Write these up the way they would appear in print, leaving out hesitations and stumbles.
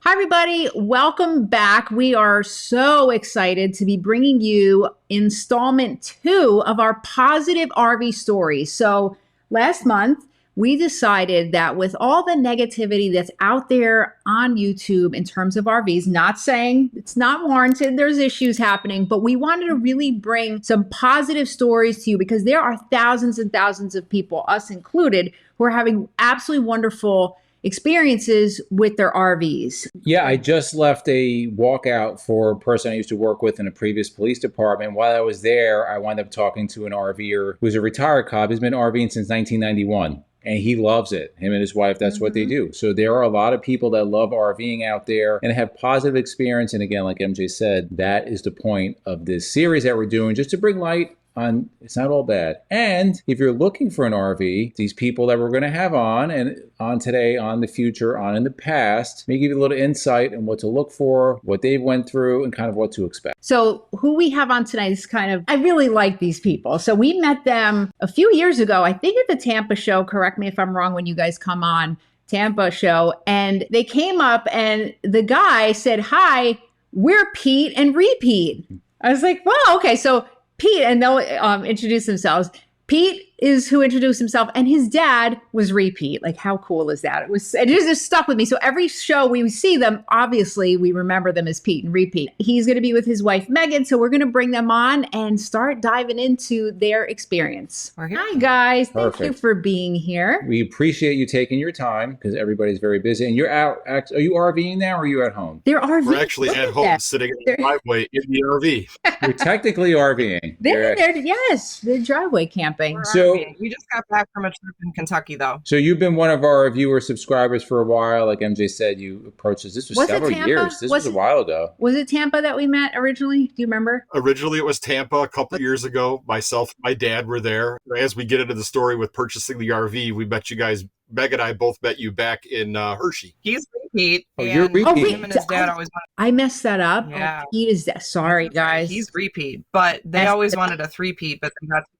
Hi, everybody. Welcome back. We are so excited to be bringing you installment 2 of our positive RV stories. So, last month, we decided that with all the negativity that's out there on YouTube in terms of RVs, not saying it's not warranted, there's issues happening, but we wanted to really bring some positive stories to you because there are thousands and thousands of people, us included, who are having absolutely wonderful experiences with their RVs. Yeah, I just left a walkout for a person I used to work with in a previous police department. While I was there, I wound up talking to an RVer who's a retired cop. He's been RVing since 1991. And he loves it. Him and his wife, that's what they do. So there are a lot of people that love RVing out there and have positive experience. And again, like MJ said, that is the point of this series that we're doing, just to bring light on it's not all bad. And if you're looking for an RV, these people that we're going to have on and on today, on the future, on in the past, may give you a little insight on what to look for, what they've went through, and kind of what to expect. So who we have on tonight is I really like these people. So we met them a few years ago, I think at the Tampa show, correct me if I'm wrong when you guys come on, Tampa show. And they came up and the guy said, "Hi, we're Pete and Repeat." I was like, well, okay. So Pete, and they'll introduce themselves. Pete is who introduced himself, and his dad was Repeat. Like, how cool is that? It just stuck with me. So every show we see them, obviously, we remember them as Pete and Repeat. He's going to be with his wife, Megan, so we're going to bring them on and start diving into their experience. Hi, guys. Thank you for being here. We appreciate you taking your time because everybody's very busy. And you're out. Are you RVing now or are you at home? They're RVing. We're actually at home, sitting in the driveway in the RV. You're technically RVing. Yes, they're driveway camping. So we just got back from a trip in Kentucky, though. So you've been one of our viewer subscribers for a while. Like MJ said, you approached us. This was several years. This was a while ago. Was it Tampa that we met originally? Do you remember? Originally, it was Tampa a couple of years ago. Myself and my dad were there. As we get into the story with purchasing the RV, we met you guys. Meg and I both met you back in Hershey. He's Repeat. Oh, you're Repeat. Him and his dad always wanted. I messed that up. Yeah. Oh, Pete is that. Sorry, guys. He's Repeat, but they always wanted a three-peat, but then that's so.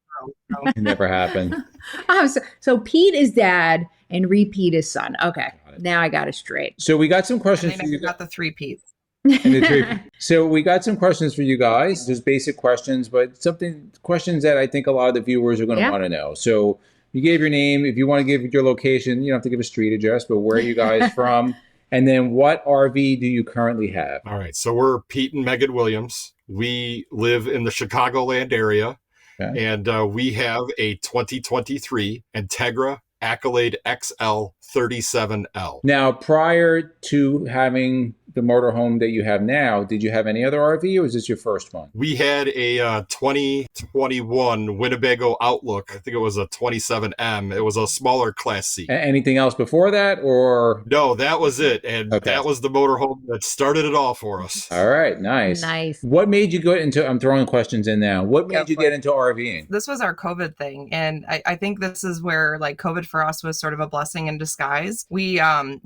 It never happened. So Pete is dad and Repeat is son. Okay, now I got it straight. So we got some questions And for you. Got the three-peats. So we got some questions for you guys. There's basic questions, but questions that I think a lot of the viewers are going to want to know. So you gave your name. If you want to give your location, you don't have to give a street address, but where are you guys from? And then what RV do you currently have? All right. So we're Pete and Megan Williams. We live in the Chicagoland area. Okay. And we have a 2023 Entegra Accolade XL 37L. Now, prior to having the motorhome that you have now, did you have any other RV or was this your first one? We had a 2021 Winnebago Outlook. I think it was a 27M. It was a smaller Class C. Anything else before that or? No, that was it. And that was the motorhome that started it all for us. All right. Nice. What made you go into, I'm throwing questions in now. What made you get into RVing? This was our COVID thing. And I think this is where like COVID for us was sort of a blessing in disguise. We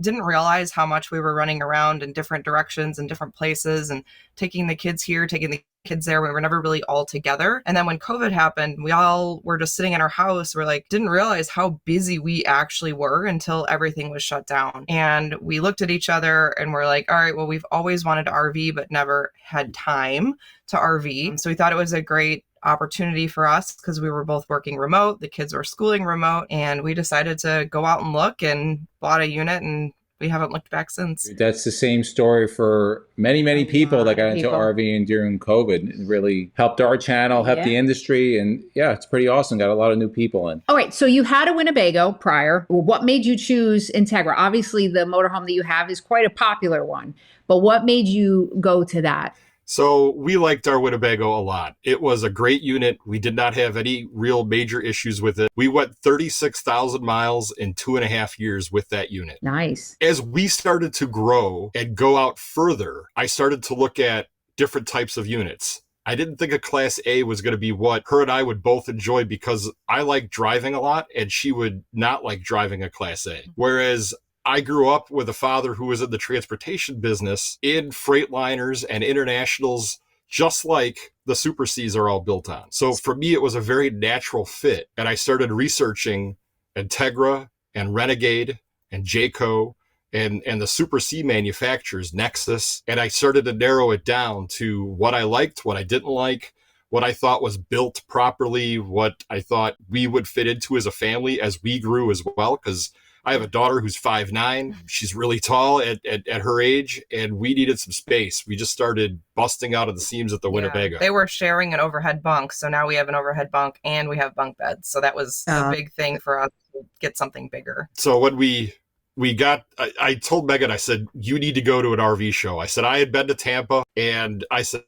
didn't realize how much we were running around in different directions and different places and taking the kids here, taking the kids there. We were never really all together. And then when COVID happened, we all were just sitting in our house. We're like, didn't realize how busy we actually were until everything was shut down. And we looked at each other and we're like, all right, well, we've always wanted to RV, but never had time to RV. So we thought it was a great opportunity for us because we were both working remote. The kids were schooling remote. And we decided to go out and look and bought a unit, and we haven't looked back since. That's the same story for many, many people that got into RVing during COVID. It really helped our channel, helped the industry. And yeah, it's pretty awesome. Got a lot of new people in. All right. So you had a Winnebago prior. What made you choose Entegra? Obviously, the motorhome that you have is quite a popular one. But what made you go to that? So we liked our Winnebago a lot. It was a great unit. We did not have any real major issues with it. We went 36,000 miles in 2.5 years with that unit. Nice. As we started to grow and go out further, I started to look at different types of units. I didn't think a Class A was going to be what her and I would both enjoy because I like driving a lot and she would not like driving a Class A. Whereas I grew up with a father who was in the transportation business in Freightliners and Internationals, just like the Super Cs are all built on. So for me, it was a very natural fit. And I started researching Entegra and Renegade and Jayco and the Super C manufacturers, Nexus. And I started to narrow it down to what I liked, what I didn't like, what I thought was built properly, what I thought we would fit into as a family as we grew as well. Because I have a daughter who's 5'9". She's really tall at her age, and we needed some space. We just started busting out of the seams at the Winnebago. They were sharing an overhead bunk, so now we have an overhead bunk and we have bunk beds. So that was a big thing for us to get something bigger. So when we got, I told Megan, I said, you need to go to an RV show. I said, I had been to Tampa, and I said,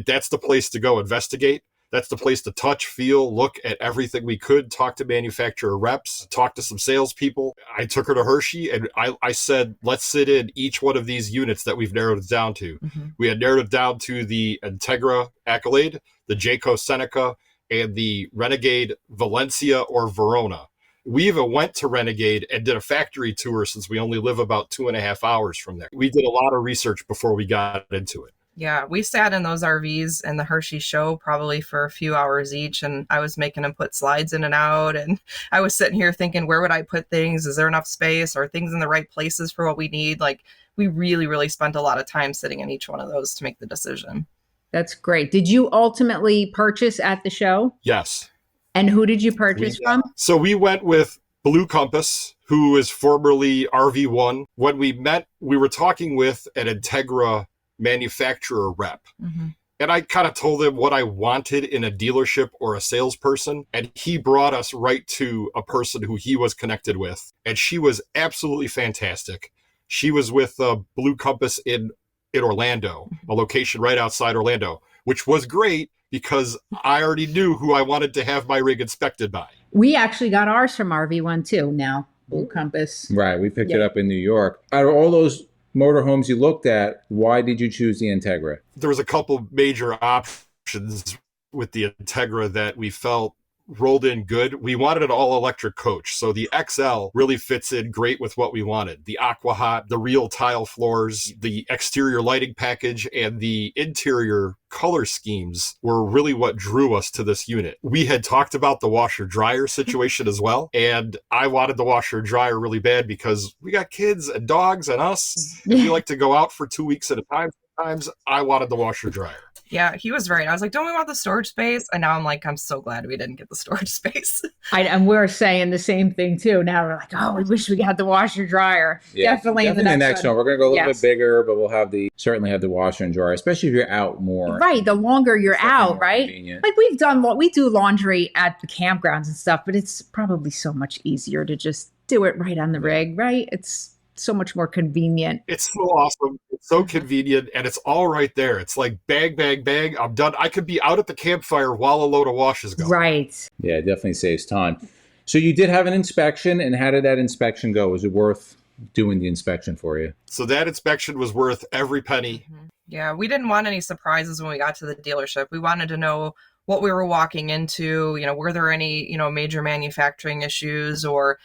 that's the place to go investigate. That's the place to touch, feel, look at everything we could, talk to manufacturer reps, talk to some salespeople. I took her to Hershey, and I said, let's sit in each one of these units that we've narrowed it down to. Mm-hmm. We had narrowed it down to the Entegra Accolade, the Jayco Seneca, and the Renegade Valencia or Verona. We even went to Renegade and did a factory tour, since we only live about 2.5 hours from there. We did a lot of research before we got into it. Yeah, we sat in those RVs in the Hershey show probably for a few hours each, and I was making them put slides in and out, and I was sitting here thinking, where would I put things? Is there enough space? Are things in the right places for what we need? Like, we really, really spent a lot of time sitting in each one of those to make the decision. That's great. Did you ultimately purchase at the show? Yes. And who did you purchase from? So we went with Blue Compass, who is formerly RV1. When we met, we were talking with an Entegra manufacturer rep. Mm-hmm. And I kind of told him what I wanted in a dealership or a salesperson. And he brought us right to a person who he was connected with. And she was absolutely fantastic. She was with Blue Compass in Orlando, a location right outside Orlando, which was great because I already knew who I wanted to have my rig inspected by. We actually got ours from RV1 too now, Blue Compass. Right. We picked it up in New York. Out of all those motorhomes you looked at, why did you choose the Entegra? There was a couple major options with the Entegra that we felt rolled in good. We wanted an all-electric coach, so the XL really fits in great with what we wanted. The aqua hot, the real tile floors, the exterior lighting package, and the interior color schemes were really what drew us to this unit. We had talked about the washer-dryer situation as well, and I wanted the washer-dryer really bad because we got kids and dogs and us, and we like to go out for 2 weeks at a time. Sometimes I wanted the washer-dryer. Yeah, he was right. I was like, don't we want the storage space? And now I'm like, I'm so glad we didn't get the storage space. And we're saying the same thing too. Now we're like, oh, we wish we had the washer dryer. Yeah, definitely in the next one. We're going to go a little bit bigger, but we'll certainly have the washer and dryer, especially if you're out more. Right. The longer you're out, right? Convenient. Like we do laundry at the campgrounds and stuff, but it's probably so much easier to just do it right on the rig, right? It's so much more convenient. It's so awesome. It's so convenient, and it's all right there. It's like bang, bang, bang. I'm done. I could be out at the campfire while a load of washes go. Right. Yeah, it definitely saves time. So you did have an inspection, and how did that inspection go? Was it worth doing the inspection for you? So that inspection was worth every penny. Mm-hmm. Yeah, we didn't want any surprises when we got to the dealership. We wanted to know what we were walking into. Were there any, major manufacturing issues or,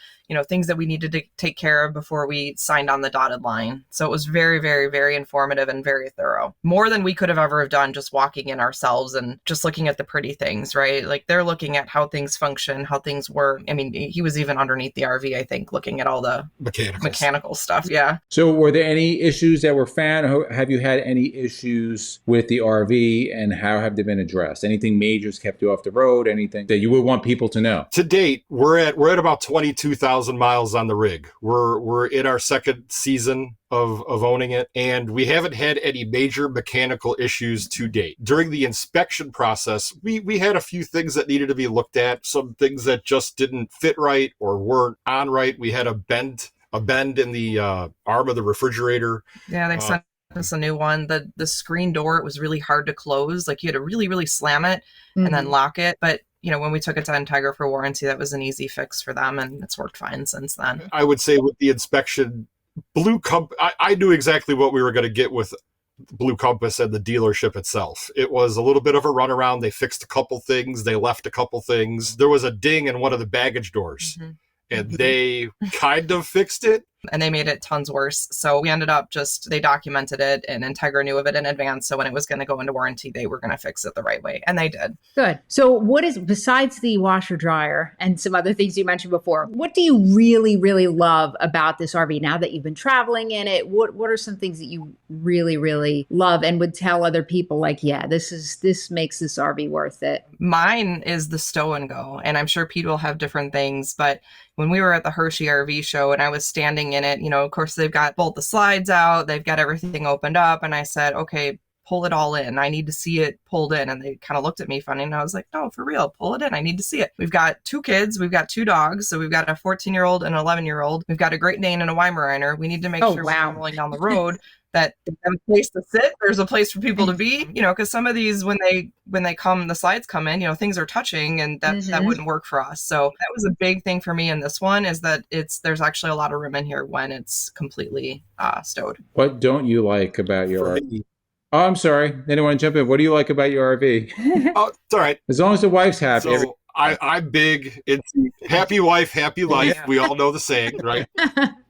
things that we needed to take care of before we signed on the dotted line. So it was very, very, very informative and very thorough. More than we could have ever have done just walking in ourselves and just looking at the pretty things, right? Like they're looking at how things function, how things work. I mean, he was even underneath the RV, I think, looking at all the mechanical stuff. Yeah. So were there any issues that were found? Have you had any issues with the RV, and how have they been addressed? Anything majors kept you off the road? Anything that you would want people to know? To date, we're at about 22,000 miles on the rig. We're in our second season of owning it, and we haven't had any major mechanical issues to date. During the inspection process, we had a few things that needed to be looked at, some things that just didn't fit right or weren't on right. We had a bend in the arm of the refrigerator. Yeah, they sent us a new one. The screen door, it was really hard to close. Like you had to really, really slam it and then lock it. But when we took it to Entegra for warranty, that was an easy fix for them, and it's worked fine since then. I would say with the inspection, I knew exactly what we were going to get with Blue Compass and the dealership itself. It was a little bit of a runaround. They fixed a couple things. They left a couple things. There was a ding in one of the baggage doors, and they kind of fixed it. and they made it tons worse. So we ended up they documented it, and Entegra knew of it in advance. So when it was going to go into warranty, they were going to fix it the right way. And they did. Good. So what is, besides the washer dryer and some other things you mentioned before, what do you really, really love about this RV now that you've been traveling in it? What are some things that you really, really love and would tell other people like, yeah, this makes this RV worth it? Mine is the stow and go. And I'm sure Pete will have different things, but when we were at the Hershey RV show and I was standing in it, of course they've got both the slides out, they've got everything opened up. And I said, okay, pull it all in. I need to see it pulled in. And they kind of looked at me funny. And I was like, no, for real, pull it in. I need to see it. We've got 2 kids. We've got 2 dogs. So we've got a 14-year-old and an 11-year-old. We've got a Great Dane and a Weimaraner. We need to make sure we're rolling down the road that they have a place to sit. There's a place for people to be, because some of these, when they come, the slides come in, things are touching, and that wouldn't work for us. So that was a big thing for me in this one, is that there's actually a lot of room in here when it's completely stowed. What don't you like about your RV? Oh, I'm sorry. Anyone jump in? What do you like about your RV? Oh, it's all right. As long as the wife's happy. So I'm big into happy wife, happy life. Yeah. We all know the saying, right?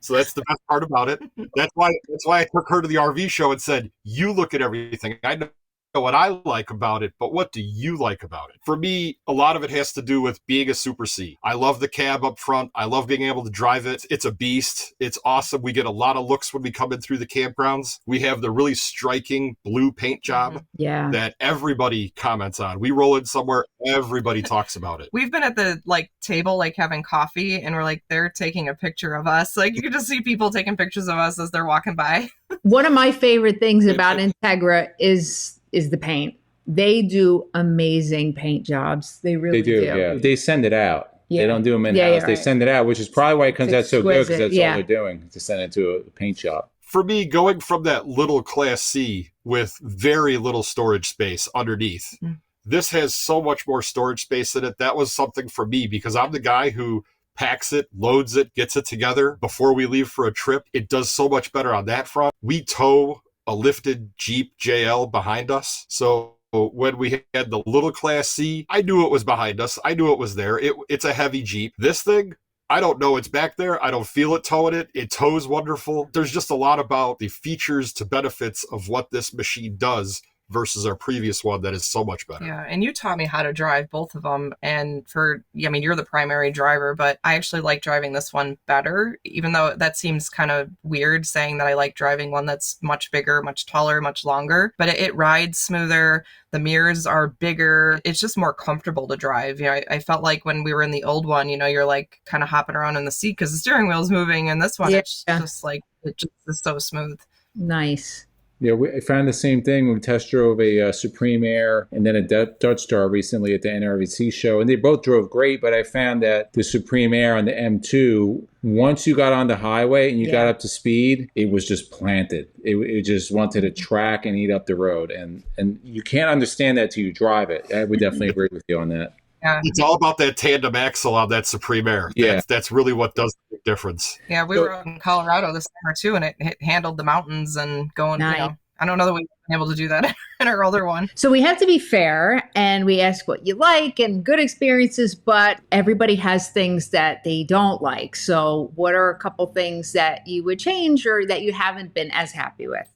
So that's the best part about it. That's why I took her to the RV show and said, you look at everything. I know what I like about it, but what do you like about it? For me, a lot of it has to do with being a Super C. I love the cab up front. I love being able to drive it. It's a beast. It's awesome. We get a lot of looks when we come in through the campgrounds. We have the really striking blue paint job that everybody comments on. We roll in somewhere, everybody talks about it. We've been at the table, having coffee, and we're they're taking a picture of us. You can just see people taking pictures of us as they're walking by. One of my favorite things about Entegra is the paint. They do amazing paint jobs. They really do. Yeah. They send it out. Yeah. They don't do them in-house. They send it out, which is probably why it comes out so good, because that's all they're doing, to send it to a paint shop. For me, going from that little Class C with very little storage space underneath, this has so much more storage space in it. That was something for me, because I'm the guy who packs it, loads it, gets it together before we leave for a trip. It does so much better on that front. We tow a lifted Jeep JL behind us. So when we had the little Class C, I knew it was behind us. I knew it was there. It's a heavy Jeep. This thing, I don't know it's back there. I don't feel it towing it. It tows wonderful. There's just a lot about the features to benefits of what this machine does versus our previous one that is so much better. Yeah, and you taught me how to drive both of them. And you're the primary driver, but I actually like driving this one better, even though that seems kind of weird saying that I like driving one that's much bigger, much taller, much longer, but it rides smoother. The mirrors are bigger. It's just more comfortable to drive. I felt like when we were in the old one, you're kind of hopping around in the seat because the steering wheel's moving, and this one, it's just it just is so smooth. Nice. Yeah, I found the same thing when we test drove a Supreme Air and then a Dutch Star recently at the NRVC show, and they both drove great, but I found that the Supreme Air on the M2, once you got on the highway and you got up to speed, it was just planted. It just wanted to track and eat up the road, and you can't understand that till you drive it. I would definitely agree with you on that. Yeah. It's all about that tandem axle on that Supreme Air. Yeah. That's really what does the difference. Yeah, we were out in Colorado this summer too, and it handled the mountains and going, I don't know that we've been able to do that in our older one. So we have to be fair, and we ask what you like and good experiences, but everybody has things that they don't like. So what are a couple things that you would change or that you haven't been as happy with?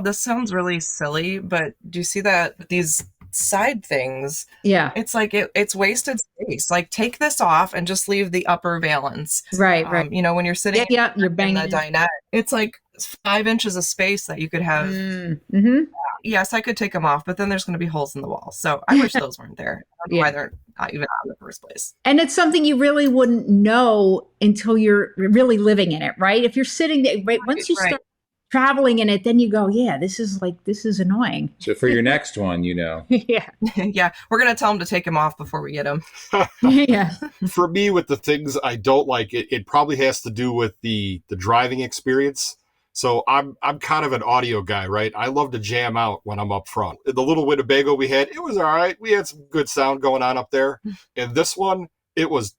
This sounds really silly, but do you see that these side things? Yeah. It's it's wasted space. Take this off and just leave the upper valance. Right. When you're sitting you're banging in the dinette, it's 5 inches of space that you could have. Yes, I could take them off, but then there's going to be holes in the wall. So I wish those weren't there. I don't know why they're not even on in the first place. And it's something you really wouldn't know until you're really living in it, right? If you're sitting there, once you start traveling in it, then you go, this is annoying. So for your next one, Yeah. Yeah. We're going to tell them to take them off before we get them. Yeah. For me, with the things I don't like, it probably has to do with the driving experience. So I'm kind of an audio guy, right? I love to jam out when I'm up front. The little Winnebago we had, it was all right. We had some good sound going on up there. And this one, it was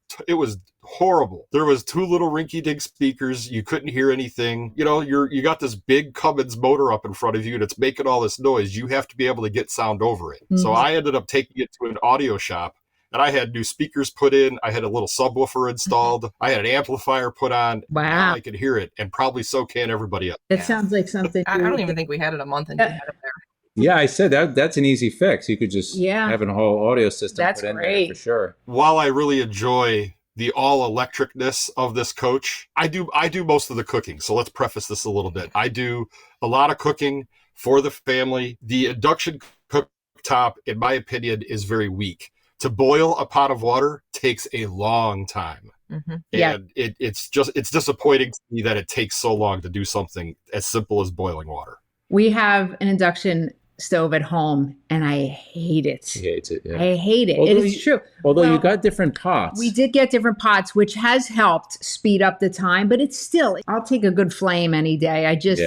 horrible. There was 2 little rinky-dink speakers. You couldn't hear anything. You got this big Cummins motor up in front of you and it's making all this noise. You have to be able to get sound over it. So I ended up taking it to an audio shop. And I had new speakers put in. I had a little subwoofer installed. I had an amplifier put on. Wow. Now I could hear it, and probably so can everybody else. That sounds like something. I don't even think we had it a month and you had it there. Yeah, I said that's an easy fix. You could just Yeah. have a whole audio system That's put in great. there for sure. While I really enjoy the all electricness of this coach, I do most of the cooking. So let's preface this a little bit. I do a lot of cooking for the family. The induction cooktop, in my opinion, is very weak. To boil a pot of water takes a long time. Mm-hmm. Yeah. And it's disappointing to me that it takes so long to do something as simple as boiling water. We have an induction stove at home, and I hate it. He hates it. Yeah. I hate it. Although It is true. Although Well, you got different pots. We did get different pots, which has helped speed up the time, but it's still, I'll take a good flame any day. I just,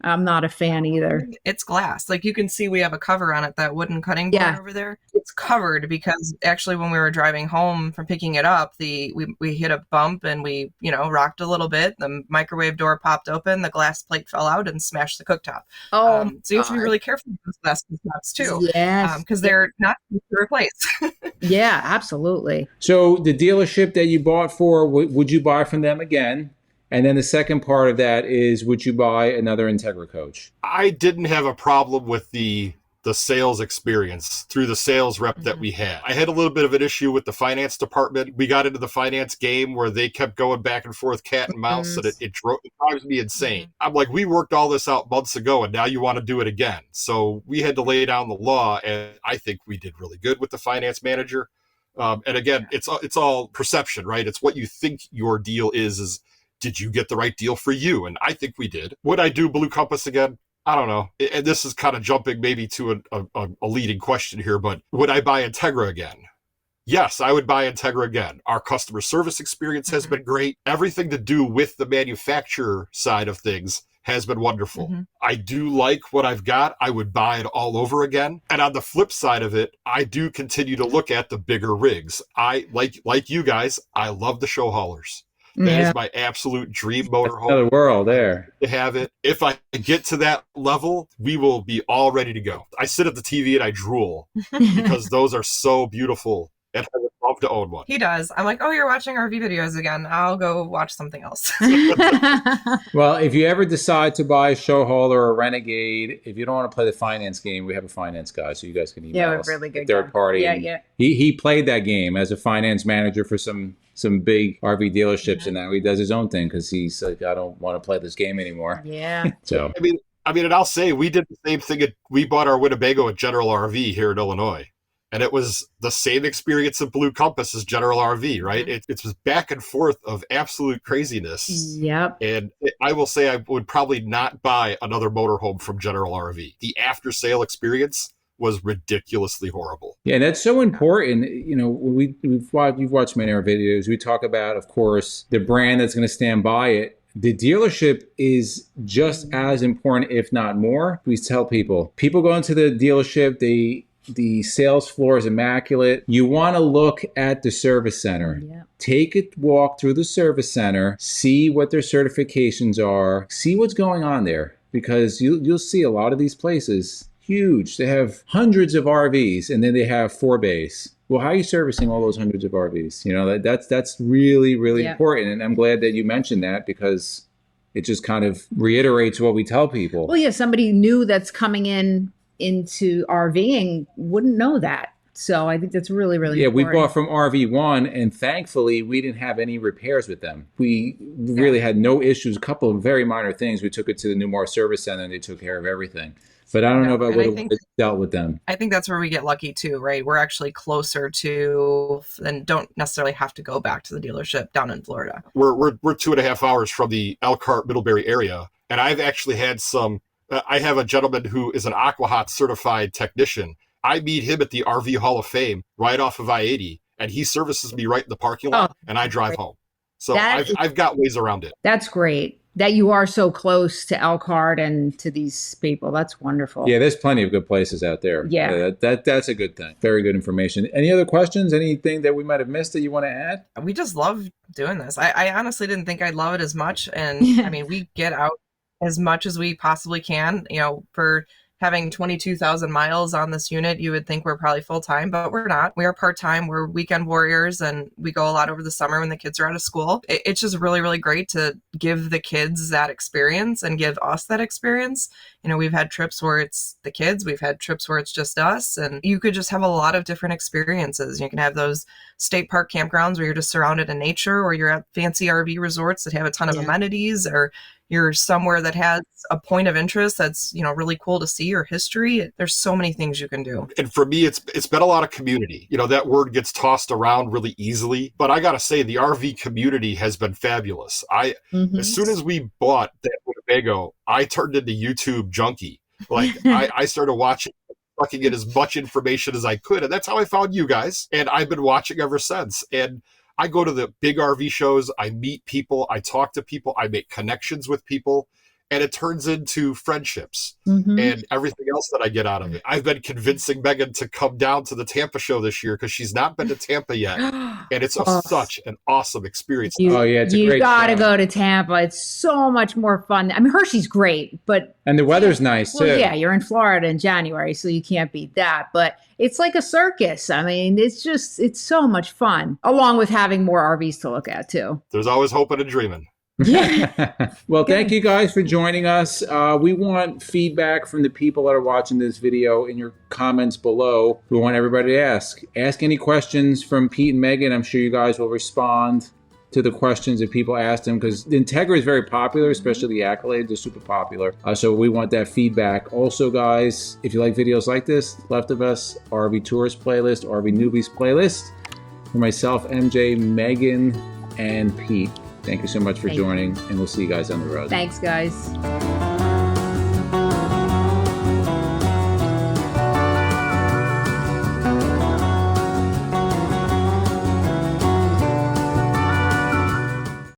I'm not a fan either. It's glass. Like you can see we have a cover on it, that wooden cutting board over there. It's covered because actually when we were driving home from picking it up, we hit a bump and we, rocked a little bit. The microwave door popped open, the glass plate fell out and smashed the cooktop. Oh, so you have to be really careful with those glass cooktops too. Yes. Because they're not easy to replace. Yeah, absolutely. So the dealership that you bought for, would you buy from them again? And then the second part of that is, would you buy another Entegra coach? I didn't have a problem with the sales experience through the sales rep that we had. I had a little bit of an issue with the finance department. We got into the finance game where they kept going back and forth cat and mouse, and it drives me insane. I'm like, we worked all this out months ago and now you want to do it again. So we had to lay down the law, and I think we did really good with the finance manager. And again, it's all perception, right? It's what you think your deal is did you get the right deal for you? And I think we did. Would I do Blue Compass again? I don't know. And this is kind of jumping maybe to a leading question here, but would I buy Entegra again? Yes, I would buy Entegra again. Our customer service experience has been great. Everything to do with the manufacturer side of things has been wonderful. I do like what I've got. I would buy it all over again. And on the flip side of it, I do continue to look at the bigger rigs. I like you guys, I love the show haulers. That is my absolute dream motorhome. Another world there. To have it. If I get to that level, we will be all ready to go. I sit at the TV and I drool because those are so beautiful, and I would love to own one. He does. I'm like, oh, you're watching RV videos again. I'll go watch something else. Well, if you ever decide to buy a show hauler or a Renegade, if you don't want to play the finance game, we have a finance guy, so you guys can email us. Really good third party. Yeah. He played that game as a finance manager for some big RV dealerships, and now he does his own thing because he's like, I don't want to play this game anymore. Yeah. So I mean, and I'll say we did the same thing. We bought our Winnebago at General RV here in Illinois, and it was the same experience at Blue Compass as General RV, right? It was back and forth of absolute craziness. Yep. And I will say I would probably not buy another motorhome from General RV. The after-sale experience was ridiculously horrible. Yeah, and that's so important. You've watched many of our videos. We talk about, of course, the brand that's going to stand by it. The dealership is just as important, if not more. We tell people go into the dealership, the sales floor is immaculate. You want to look at the service center. Yeah. Take a walk through the service center, see what their certifications are, see what's going on there, because you'll see a lot of these places huge. They have hundreds of RVs, and then they have 4 bays. Well, how are you servicing all those hundreds of RVs? That's really, really important. And I'm glad that you mentioned that, because it just kind of reiterates what we tell people. Well, yeah, somebody new that's coming into RVing wouldn't know that. So I think that's really, really important. We bought from RV1, and thankfully we didn't have any repairs with them. We really had no issues, a couple of very minor things. We took it to the Newmar Service Center, and they took care of everything. But I don't know if I would have dealt with them. I think that's where we get lucky too, right? We're actually closer to, and don't necessarily have to go back to the dealership down in Florida. We're 2.5 hours from the Elkhart Middlebury area, and I've actually had I have a gentleman who is an Aquahot certified technician. I meet him at the RV Hall of Fame right off of I-80, and he services me right in the parking lot, and I drive home. So I've got ways around it. That's great that you are so close to Elkhart and to these people. That's wonderful. Yeah, there's plenty of good places out there. Yeah. That's a good thing. Very good information. Any other questions? Anything that we might have missed that you want to add? We just love doing this. I honestly didn't think I'd love it as much. And I mean, we get out as much as we possibly can, for having 22,000 miles on this unit, you would think we're probably full-time, but we're not. We are part-time. We're weekend warriors, and we go a lot over the summer when the kids are out of school. It's just really, really great to give the kids that experience and give us that experience. You know, we've had trips where it's the kids, we've had trips where it's just us, and you could just have a lot of different experiences. You can have those state park campgrounds where you're just surrounded in nature, or you're at fancy RV resorts that have a ton of amenities, or you're somewhere that has a point of interest that's, you know, really cool to see, or history. There's so many things you can do. And for me, it's been a lot of community. You know, that word gets tossed around really easily, but I got to say the RV community has been fabulous. As soon as we bought that Winnebago, I turned into YouTube junkie. Like I started watching, sucking in as much information as I could. And that's how I found you guys. And I've been watching ever since. And I go to the big RV shows, I meet people, I talk to people, I make connections with people, and it turns into friendships and everything else that I get out of it. I've been convincing Megan to come down to the Tampa show this year because she's not been to Tampa yet. And it's such an awesome experience. It's a you great gotta show. go to Tampa. It's so much more fun. I mean, Hershey's great, but And the weather's nice too. well, yeah, you're in Florida in January, so you can't beat that. But it's like a circus. I mean, it's so much fun, along with having more RVs to look at too. There's always hoping and dreaming. Yeah. Well, thank you guys for joining us. We want feedback from the people that are watching this video in your comments below. We want everybody to ask any questions from Pete and Megan. I'm sure you guys will respond to the questions that people ask them, because the Entegra is very popular, especially the Accolade. They're super popular. So we want that feedback. Also, guys, if you like videos like this, Left of Us, RV Tourist playlist, RV Newbies playlist, for myself, MJ, Megan, and Pete. Thank you so much for joining, and we'll see you guys on the road. Thanks, guys.